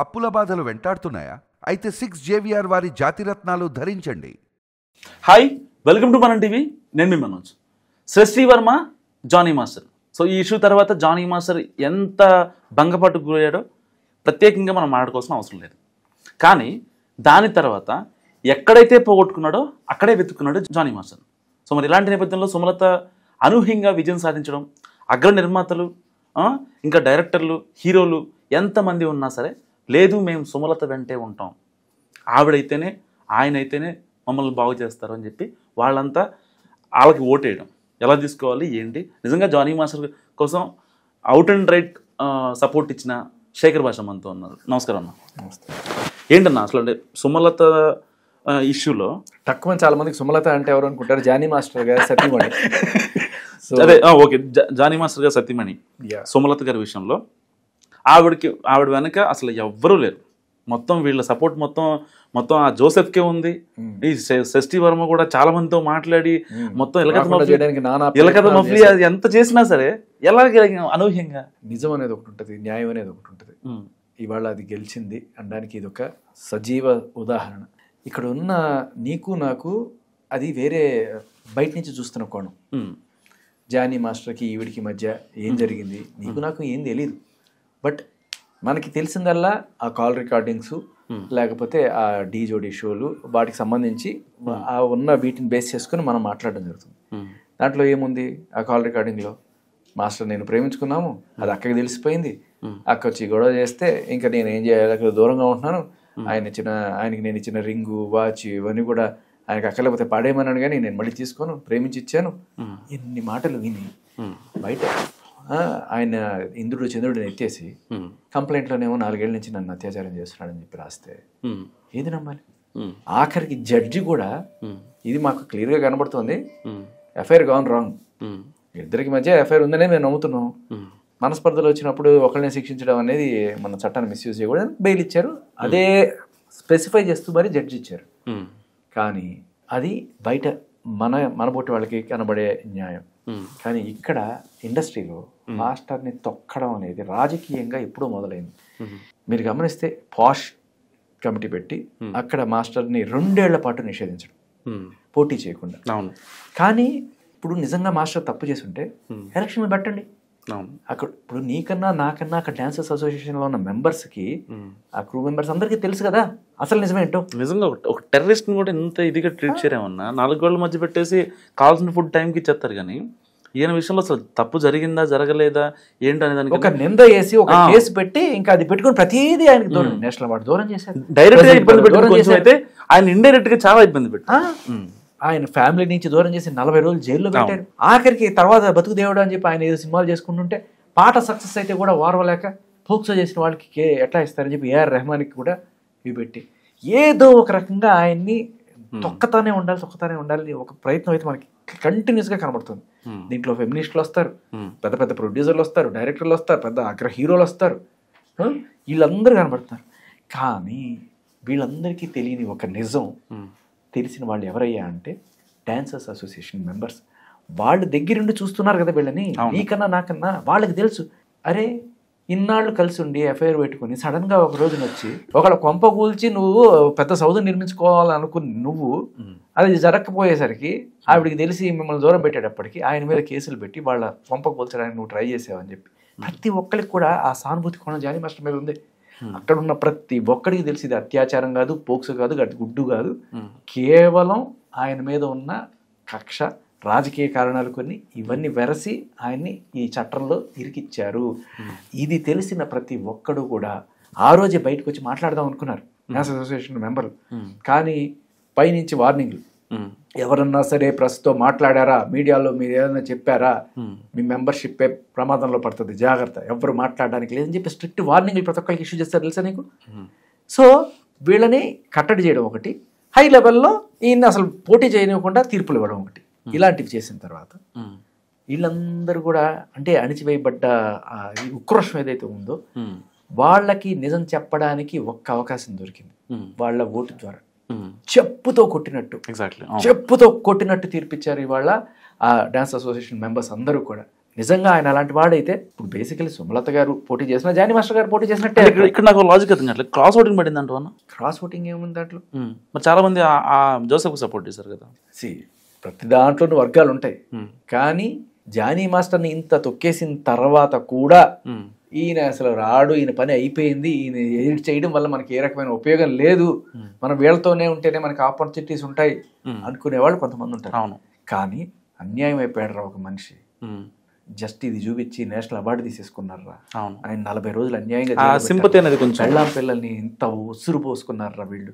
అప్పుల బాధలు వెంటాడుతున్నాయా? అయితే 6 జేవిఆర్ వారి జాతిరత్నాలు ధరించండి. Hi, welcome to Manam TV. నేను మీ మనోజ్. శ్రీ వర్మ, జానీ మాస్టర్. సో ఈ ఇష్యూ తర్వాత జానీ మాస్టర్ ఎంత భంగపట్టుకు గురయ్యాడో ప్రత్యేకంగా మనం మాట్లాడుకోవాల్సిన అవసరం లేదు. కానీ దాని తర్వాత ఎక్కడైతే పోగొట్టుకున్నాడో అక్కడే వెతుక్కున్నాడు జానీ మాస్టర్. సో మరి ఇలాంటి నేపథ్యంలో సుమలత అనూహ్యంగా విజయం సాధించడం, అగ్ర నిర్మాతలు, ఇంకా డైరెక్టర్లు, హీరోలు ఎంతమంది ఉన్నా సరే లేదు మేము సుమలత వెంటే ఉంటాం, ఆవిడైతేనే ఆయనైతేనే మమ్మల్ని బాగు చేస్తారు అని చెప్పి వాళ్ళంతా వాళ్ళకి ఓటేయడం. ఎలా తీసుకోవాలి ఏంటి? నిజంగా జానీ మాస్టర్ కోసం అవుట్ అండ్ రైట్ సపోర్ట్ ఇచ్చిన శేఖర్ భాష మనతో ఉన్నారు. నమస్కారం అన్న. నమస్తే. ఏంటన్నా అసలు అంటే సుమలత ఇష్యూలో తక్కువ చాలా మందికి సుమలత అంటే ఎవరు అనుకుంటారు, జానీ మాస్టర్ గారు సతీమణి. అదే ఓకే, జానీ మాస్టర్ గారు సతీమణి. సుమలత గారి విషయంలో ఆవిడ వెనక అసలు ఎవ్వరూ లేరు. మొత్తం వీళ్ళ సపోర్ట్ మొత్తం ఆ జోసెఫ్కే ఉంది. ఈ షష్ఠీ వర్మ కూడా చాలా మందితో మాట్లాడి మొత్తం ఇలకథ మఫ్లీ అది ఎంత చేసినా సరే ఎలా అనూహ్యంగా నిజం అనేది ఒకటి ఉంటుంది, న్యాయం అనేది ఒకటి ఉంటుంది. ఇవాళ అది గెలిచింది అనడానికి ఇది ఒక సజీవ ఉదాహరణ. ఇక్కడ ఉన్న నీకు నాకు అది వేరే బయట నుంచి చూస్తున్న కోణం. జానీ మాస్టర్కి ఈవిడికి మధ్య ఏం జరిగింది నీకు నాకు ఏం తెలియదు. బట్ మనకి తెలిసిందల్లా ఆ కాల్ రికార్డింగ్స్, లేకపోతే ఆ డీ జోడీ షోలు, వాటికి సంబంధించి ఆ ఉన్న వీటిని బేస్ చేసుకుని మనం మాట్లాడడం జరుగుతుంది. దాంట్లో ఏముంది, ఆ కాల్ రికార్డింగ్లో మాస్టర్ నేను ప్రేమించుకున్నాము, అది అక్కడికి తెలిసిపోయింది, అక్క వచ్చి గొడవ చేస్తే ఇంకా నేను ఏం చేయాలి, అక్కడ దూరంగా ఉంటున్నాను, ఆయనకి నేను ఇచ్చిన రింగు, వాచ్ ఇవన్నీ కూడా ఆయనకి అక్కలేకపోతే పాడేయమన్నాను, కానీ నేను మళ్ళీ తీసుకోను, ప్రేమించి ఇచ్చాను. ఎన్ని మాటలు విని బయట ఆయన ఇంద్రుడు చంద్రుడిని ఎత్తేసి కంప్లైంట్లోనేమో 4 ఏళ్ల నుంచి నన్ను అత్యాచారం చేస్తున్నాడని చెప్పి రాస్తే ఏది నమ్మాలి? ఆఖరికి జడ్జి కూడా ఇది మాకు క్లియర్గా కనబడుతుంది, ఎఫ్ఐఆర్ గాన్ రాంగ్, ఇద్దరికి మధ్య ఎఫ్ఐఆర్ ఉందనే మేము నమ్ముతున్నాం, మనస్పర్ధలు వచ్చినప్పుడు ఒకరిని శిక్షించడం అనేది మన చట్టాన్ని మిస్యూజ్ చేయకూడదు, బెయిల్ ఇచ్చారు. అదే స్పెసిఫై చేస్తూ మరి జడ్జి ఇచ్చారు. కానీ అది బయట మన బొట్టి వాళ్ళకి కనబడే న్యాయం. కానీ ఇక్కడ ఇండస్ట్రీలో మాస్టర్ని తొక్కడం అనేది రాజకీయంగా ఎప్పుడూ మొదలైంది. మీరు గమనిస్తే పాష్ కమిటీ పెట్టి అక్కడ మాస్టర్ని 2 ఏళ్ల పాటు నిషేధించడం, పోటీ చేయకుండా. కానీ ఇప్పుడు నిజంగా మాస్టర్ తప్పు చేసి ఉంటే ఎలక్షన్ పెట్టండి. అక్కడ ఇప్పుడు నీకన్నా నాకన్నా అక్కడ డాన్సర్స్ అసోసియేషన్లో ఉన్న మెంబర్స్కి, ఆ క్రూ మెంబర్స్ అందరికీ తెలుసు కదా అసలు నిజమేంటో. నిజంగా ఒక టెర్రరిస్ట్ని కూడా ఇంత ఇదిగా ట్రీట్ చేయరేమన్నా, 4 గోళ్ల మధ్య పెట్టేసి కావాల్సిన ఫుడ్ టైంకి ఇచ్చేస్తారు. కానీ ఈయన విషయంలో అసలు తప్పు జరిగిందా జరగలేదా ఏంటి అనే దానికి ఒక నింద వేసి ఒక కేసు పెట్టి ఇంకా అది పెట్టుకుని ప్రతిదీ ఆయనకి దూరం, నేషనల్ అవార్డు దూరం చేశారు. డైరెక్ట్ గా ఇబ్బంది పెట్టి అయితే ఆయన ఇండైరెక్ట్ గా చాలా ఇబ్బంది పెట్టారు. ఆయన ఫ్యామిలీ నుంచి దూరం చేసి 40 రోజులు జైల్లో పెట్టారు. ఆఖరికి తర్వాత బతుకు దేవుడు అని చెప్పి ఆయన ఏదో సినిమాలు చేసుకుంటుంటే పాట సక్సెస్ అయితే కూడా వారవలేక పోక్సో చేసిన వాళ్ళకి ఎట్లా ఇస్తారని చెప్పి ఏఆర్ రెహమాన్కి కూడా ఇవి పెట్టి ఏదో ఒక రకంగా ఆయన్ని తొక్కతానే ఉండాలి ఒక ప్రయత్నం అయితే మనకి కంటిన్యూస్గా కనబడుతుంది. దీంట్లో ఫెమినిస్టులు వస్తారు, పెద్ద పెద్ద ప్రొడ్యూసర్లు వస్తారు, డైరెక్టర్లు వస్తారు, పెద్ద అగ్ర హీరోలు వస్తారు, వీళ్ళందరూ కనబడుతున్నారు. కానీ వీళ్ళందరికీ తెలియని ఒక నిజం తెలిసిన వాళ్ళు ఎవరయ్యా అంటే డాన్సర్స్ అసోసియేషన్ మెంబర్స్. వాళ్ళు దగ్గరుండి చూస్తున్నారు కదా వీళ్ళని, నీకన్నా నాకన్నా వాళ్ళకి తెలుసు. అరే ఇన్నాళ్ళు కలిసి ఉండి ఎఫ్ఐఆర్ పెట్టుకుని సడన్గా ఒక రోజున వచ్చి ఒకళ్ళ కొంప కూల్చి నువ్వు పెద్ద సౌధం నిర్మించుకోవాలనుకుని నువ్వు అది జరగకపోయేసరికి ఆవిడికి తెలిసి మిమ్మల్ని దూరం పెట్టేటప్పటికి ఆయన మీద కేసులు పెట్టి వాళ్ళ కొంప కూల్చడానికి నువ్వు ట్రై చేసావని చెప్పి ప్రతి ఒక్కరికి కూడా ఆ సానుభూతి కోణం జానీ మాస్టర్ మీద ఉంది. అక్కడ ఉన్న ప్రతి ఒక్కడికి తెలిసి ఇది అత్యాచారం కాదు, పోక్సు కాదు, గుడ్డు కాదు, కేవలం ఆయన మీద ఉన్న కక్ష, రాజకీయ కారణాలు కొన్ని ఇవన్నీ వెరసి ఆయన్ని ఈ చట్టంలో ఇరికిచ్చారు. ఇది తెలిసిన ప్రతి ఒక్కడు కూడా ఆ రోజే బయటకు వచ్చి మాట్లాడదాం అనుకున్నారు డాన్స్ అసోసియేషన్ మెంబర్లు. కానీ పైనుంచి వార్నింగ్లు, ఎవరన్నా సరే ప్రెస్తో మాట్లాడారా, మీడియాలో మీరు ఏదైనా చెప్పారా, మీ మెంబర్షిప్ ప్రమాదంలో పడుతుంది, జాగ్రత్త, ఎవరు మాట్లాడడానికి లేదని చెప్పి స్ట్రిక్ట్ వార్నింగ్లు ప్రతి ఒక్కరికి ఇష్యూ చేస్తారు తెలుసా నీకు. సో వీళ్ళని కట్టడి చేయడం ఒకటి, హై లెవెల్లో ఈయన్ని అసలు పోటీ చేయనివ్వకుండా తీర్పులు ఇవ్వడం ఒకటి, ఇలాంటివి చేసిన తర్వాత వీళ్ళందరూ కూడా అంటే అణిచివేయబడ్డ ఉక్రోషం ఏదైతే ఉందో వాళ్ళకి నిజం చెప్పడానికి ఒక్క అవకాశం దొరికింది, వాళ్ళ ఓటు ద్వారా. చెప్పుతో కొట్టినట్టు తీర్పిచ్చారు ఇవాళ ఆ డాన్స్ అసోసియేషన్ మెంబర్స్ అందరూ కూడా. నిజంగా ఆయన అలాంటి వాడైతే ఇప్పుడు బేసికలీ సుమలత గారు పోటీ చేసినా జానీ మాస్టర్ గారు పోటీ చేసినట్టే. ఇక్కడ నాకు లాజిక్ అర్థం కావట్లేదు. క్రాస్ ఓటింగ్ పడింది అంటూ అన్న. క్రాస్ ఓటింగ్ ఏముంది దాంట్లో? మరి చాలా మంది ఆ జోసెఫ్ సపోర్ట్ చేశారు కదా. ప్రతి దాంట్లోనూ వర్గాలు ఉంటాయి. కానీ జానీ మాస్టర్ని ఇంత తొక్కేసిన తర్వాత కూడా ఈయన అసలు రాడు, ఈయన పని అయిపోయింది, ఈయన ఎడిట్ చేయడం వల్ల మనకి ఏ రకమైన ఉపయోగం లేదు, మనం వీళ్ళతోనే ఉంటేనే మనకి ఆపర్చునిటీస్ ఉంటాయి అనుకునే వాళ్ళు కొంతమంది ఉంటారు. అవును. కానీ అన్యాయం అయిపోయాడు రా ఒక మనిషి. జస్ట్ ఇది చూపించి నేషనల్ అవార్డు తీసేసుకున్నారా. ఆయన 40 రోజులు అన్యాయంగా సింపతి అనేది కొంచెం పెళ్ళాం పిల్లల్ని ఇంత ఉసురు పోసుకున్నారా వీళ్ళు.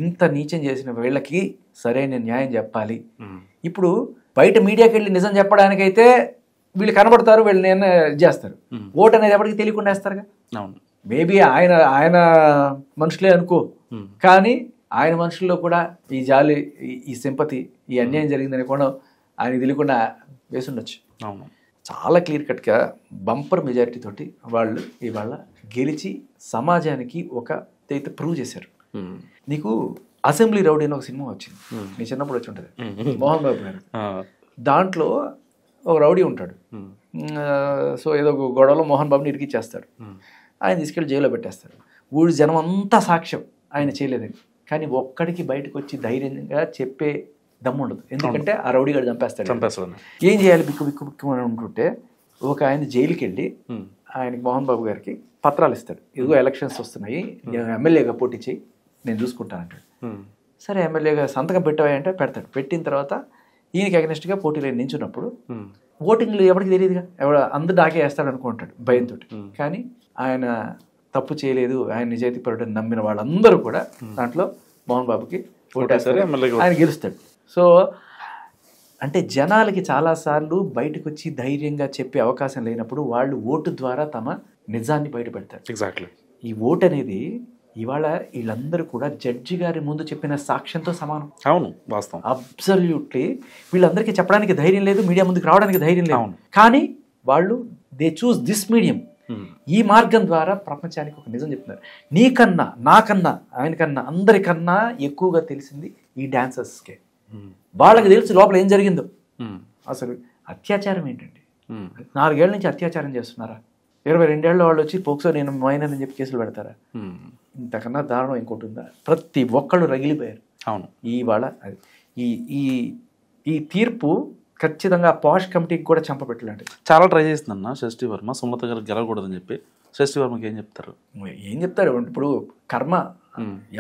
ఇంత నీచం చేసిన వీళ్ళకి సరైన న్యాయం చెప్పాలి. ఇప్పుడు బయట మీడియాకి వెళ్ళి నిజం చెప్పడానికైతే వీళ్ళు కనబడతారు, వీళ్ళు నేను చేస్తారు. ఓటు అనేది ఎప్పటికీ తెలియకుండా వేస్తారుగా. మేబీ ఆయన మనుషులే అనుకో, కానీ ఆయన మనుషుల్లో కూడా ఈ జాలి, ఈ సింపతి, ఈ అన్యాయం జరిగిందని కూడా ఆయనకి తెలియకుండా వేసుండొచ్చు. చాలా క్లియర్ కట్గా బంపర్ మెజారిటీ తోటి వాళ్ళు ఇవాళ గెలిచి సమాజానికి ఒక అయితే ప్రూవ్ చేశారు. నీకు అసెంబ్లీ రౌడీ అని ఒక సినిమా వచ్చింది, నీ చిన్నప్పుడు వచ్చి ఉంటుంది, మోహన్ బాబు గారు. దాంట్లో ఒక రౌడీ ఉంటాడు. సో ఏదో ఒక గొడవలో మోహన్ బాబుని ఇరికిచ్చేస్తాడు. ఆయన తీసుకెళ్ళి జైల్లో పెట్టేస్తాడు. ఊరి జనం అంతా సాక్ష్యం ఆయన చేయలేదని. కానీ ఒక్కడికి బయటకు వచ్చి ధైర్యంగా చెప్పే దమ్ము ఉండదు. ఎందుకంటే ఆ రౌడీ గారు చంపేస్తాడు. ఏం చేయాలి బిక్కు బిక్కు బిక్కు అని ఉంటుంటే ఒక ఆయన జైలుకి వెళ్ళి ఆయనకి మోహన్ బాబు గారికి పత్రాలు ఇస్తాడు. ఇదిగో ఎలక్షన్స్ వస్తున్నాయి, ఎమ్మెల్యేగా పోటీ చేయి, నేను చూసుకుంటానంటాడు. సరే ఎమ్మెల్యేగా సంతకం పెట్టాయంటే పెడతాడు. పెట్టిన తర్వాత ఈయనకి అగెనిస్ట్గా పోటీలో నించున్నప్పుడు ఓటింగ్లు ఎవరికి తెలియదుగా, అందరు డాకే వేస్తాడు అనుకుంటాడు భయంతో. కానీ ఆయన తప్పు చేయలేదు, ఆయన నిజాయితీ పరుడని నమ్మిన వాళ్ళందరూ కూడా దాంట్లో మోహన్ బాబుకి ఓటేస్తారు, ఆయన గెలుస్తాడు. సో అంటే జనాలకి చాలాసార్లు బయటకు వచ్చి ధైర్యంగా చెప్పే అవకాశం లేనప్పుడు వాళ్ళు ఓటు ద్వారా తమ నిజాన్ని బయటపెడతారు. ఎగ్జాక్ట్లీ. ఈ ఓటు అనేది ఇవాళ వీళ్ళందరూ కూడా జడ్జి గారి ముందు చెప్పిన సాక్ష్యంతో సమానం. అవును, వాస్తవం. అబ్సల్యూట్లీ. వీళ్ళందరికీ చెప్పడానికి ధైర్యం లేదు, మీడియా ముందుకు రావడానికి ధైర్యం లేదు. కానీ వాళ్ళు దే చూస్ దిస్ మీడియం. ఈ మార్గం ద్వారా ప్రపంచానికి ఒక నిజం చెప్తున్నారు. నీకన్నా, నాకన్నా, ఆయనకన్నా, అందరికన్నా ఎక్కువగా తెలిసింది ఈ డాన్సర్స్కే. వాళ్ళకి తెలుసు లోపల ఏం జరిగిందో. అసలు అత్యాచారం ఏంటండి? 4 ఏళ్ల నుంచి అత్యాచారం చేస్తున్నారా? 22 ఏళ్ళ వాళ్ళు వచ్చి పోక్సో నేను మైనర్ అని చెప్పి కేసులు పెడతారా? ఇంతకన్నా దారుణం ఇంకోటి ఉందా? ప్రతి ఒక్కళ్ళు రగిలిపోయారు. అవును. ఇవాళ ఈ ఈ ఈ తీర్పు ఖచ్చితంగా పాష్ కమిటీకి కూడా చంపబెట్టలాంటిది. చాలా ట్రై చేస్తుందన్న శశి వర్మ సుమలత గారు గెలవకూడదని చెప్పి. శశి వర్మకి ఏం చెప్తారు? ఏం చెప్తారు? ఇప్పుడు కర్మ,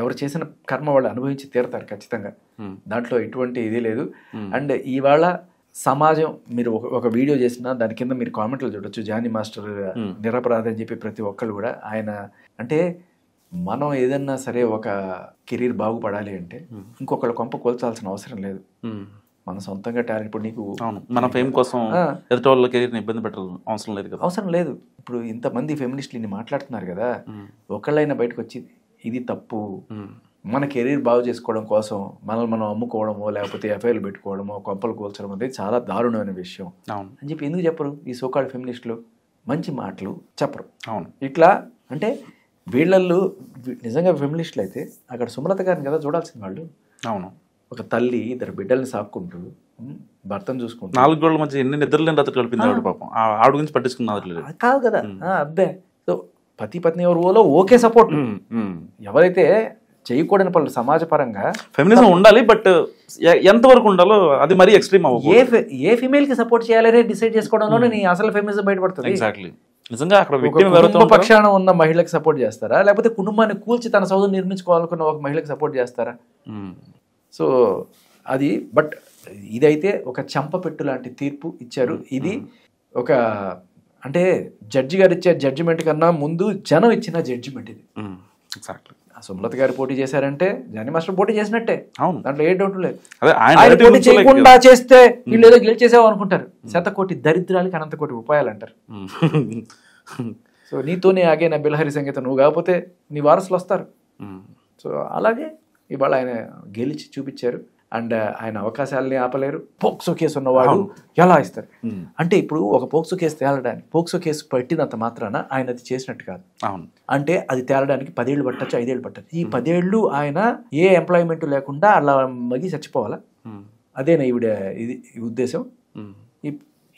ఎవరు చేసిన కర్మ వాళ్ళు అనుభవించి తీరతారు ఖచ్చితంగా. దాంట్లో ఎటువంటి ఇది లేదు. అండ్ ఇవాళ సమాజం, మీరు ఒక వీడియో చేసినా దాని కింద మీరు కామెంట్లు చూడొచ్చు, జానీ మాస్టర్ నిరపరాధి అని చెప్పి ప్రతి ఒక్కళ్ళు కూడా. ఆయన అంటే మనం ఏదన్నా సరే ఒక కెరీర్ బాగుపడాలి అంటే ఇంకొకళ్ళ కొంప కోల్చాల్సిన అవసరం లేదు. మన సొంతంగా టాలెంట్. ఇప్పుడు నీకు మన ఫేమ్ కోసం ఎదుటి వాళ్ళ కెరీర్ని ఇబ్బంది పెట్టాలి అవసరం లేదు కదా. అవసరం లేదు. ఇప్పుడు ఇంతమంది ఫెమినిస్టులు ఇన్ని మాట్లాడుతున్నారు కదా, ఒకళ్ళైనా బయటకు వచ్చి ఇది తప్పు, మన కెరీర్ బాగు చేసుకోవడం కోసం మనల్ని మనం అమ్ముకోవడమో లేకపోతే ఎఫ్ఐఆర్లు పెట్టుకోవడమో కొంపలు కూల్చడం అనేది చాలా దారుణమైన విషయం అని చెప్పి ఎందుకు చెప్పరు ఈ సోకాల్డ్ ఫెమినిస్టులు? మంచి మాటలు చెప్పరు. అవును. ఇట్లా అంటే వీళ్ళల్లో నిజంగా ఫెమినిస్టులు అయితే అక్కడ సుమలత గారిని కదా చూడాల్సిన వాళ్ళు. అవును. ఒక తల్లి 2 బిడ్డల్ని సాక్కుంటూ భర్తను చూసుకుంటూ 4 గోళ్ల మధ్య ఎన్ని నిద్రలేని రాత్రి కలిపింది ఆవిడ. పాపం ఆవిడ గురించి పట్టించుకున్నది కాదు కదా. అబ్బే. సో పతి పత్ని ఎవరు ఓకే సపోర్ట్. ఎవరైతే చేయకూడని పనులు సమాజపరంగా ఫెమినిజం ఉండాలి, బట్ ఎంతవరకు ఉండాలో అది మరీ ఎక్స్ట్రీమ్ అవ్వకూడదు. ఏ ఫిమేల్ కి సపోర్ట్ చేయాలనే డిసైడ్ చేసుకోవడంలోనే నీ అసలు ఫెమినిజం బయటపడుతుంది. ఎగ్జాక్ట్లీ. నిజంగా అక్కడ కుటుంబ పక్షాన ఉన్న మహిళకి సపోర్ట్ చేస్తారా, లేకపోతే కుటుంబాన్ని కూల్చి తన సౌధం నిర్మించుకోవాలనుకున్న ఒక మహిళకి సపోర్ట్ చేస్తారా? సో అది. బట్ ఇదైతే ఒక చంపపెట్టు లాంటి తీర్పు ఇచ్చారు. ఇది ఒక అంటే జడ్జి గారు ఇచ్చే జడ్జిమెంట్ కన్నా ముందు జనం ఇచ్చిన జడ్జిమెంట్ ఇది. సుమలత గారు పోటీ చేశారంటే జానీ మాస్టర్ పోటీ చేసినట్టే. అవును, దాంట్లో ఏ డౌట్ లేదు. ఆయన పోటీ చేయకుండా చేస్తే వీళ్ళు ఏదో గెలిచేసావు అనుకుంటారు. 100 దరిద్రాలకి అనంత కోటి ఉపాయాలు అంటారు. సో నీతోనే ఆగే నా బిల్హరి సంగీతం, నువ్వు కాకపోతే నీ వారసులు వస్తారు. సో అలాగే ఇవాళ ఆయన గెలిచి చూపించారు. అండ్ ఆయన అవకాశాలని ఆపలేరు. పోక్సో కేసు ఉన్నవాడు ఎలా ఇస్తారు అంటే ఇప్పుడు ఒక పోక్సో కేసు తేలడానికి, పోక్సో కేసు పెట్టినంత మాత్రాన ఆయన అది చేసినట్టు కాదు. అంటే అది తేలడానికి 10 ఏళ్ళు పట్టచ్చు, 5 ఏళ్ళు పట్టచ్చు. ఈ 10 ఏళ్ళు ఆయన ఏ ఎంప్లాయ్మెంట్ లేకుండా అలా మగి చచ్చిపోవాలా? అదేనా ఈవిడ ఇది ఉద్దేశం?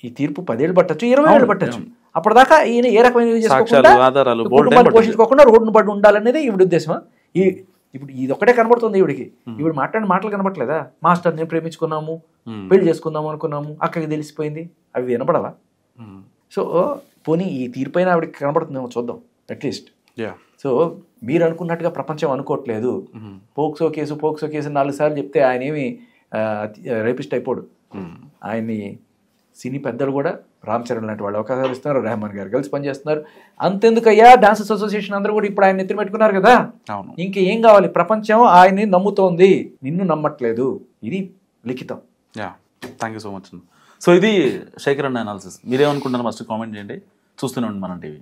ఈ తీర్పు 10 ఏళ్ళు పట్టచ్చు, 20 ఏళ్ళు పట్టచ్చు. అప్పటిదాకా ఈయన ఏ రకమైన సాక్ష్యాలు, ఆధారాలు, కుటుంబాన్ని పోషించుకోకుండా రోడ్డును పడి ఉండాలనేది ఈవిడ ఉద్దేశమా? ఇప్పుడు ఇది ఒకటే కనబడుతుంది ఈవిడికి. ఈవిడ మాట్లాడిన మాటలు కనబడట్లేదా? మాస్టర్ నేను ప్రేమించుకున్నాము, పెళ్లి చేసుకుందాము అనుకున్నాము, అక్కడికి తెలిసిపోయింది, అవి వినపడవా? సో పోనీ ఈ తీర్పైన ఆవిడకి కనబడుతుందేమో చూద్దాం అట్లీస్ట్. సో మీరు అనుకున్నట్టుగా ప్రపంచం అనుకోవట్లేదు. పోక్సో కేసు 4 సార్లు చెప్తే ఆయన ఏమి రేపిస్ట్ అయిపోడు. ఆయన్ని సినీ పెద్దలు కూడా రామ్ చరణ్ లాంటి వాళ్ళు అవకాశాలు ఇస్తున్నారు, రెహమాన్ గారు కలిసి పనిచేస్తున్నారు. అంతెందుకయ్యా డాన్సర్స్ అసోసియేషన్ అందరూ కూడా ఇప్పుడు ఆయన ఎత్తున పెట్టుకున్నారు కదా. ఇంకేం కావాలి? ప్రపంచం ఆయన్ని నమ్ముతోంది, నిన్ను నమ్మట్లేదు. ఇది లిఖితం. Thank you so much. So ఇది శేఖర్ అన్న అనాలిసిస్. మీరేమనుకుంటున్నారు? ఫస్ట్ కామెంట్ చేయండి. చూస్తూనే ఉండండి మనం టీవీ.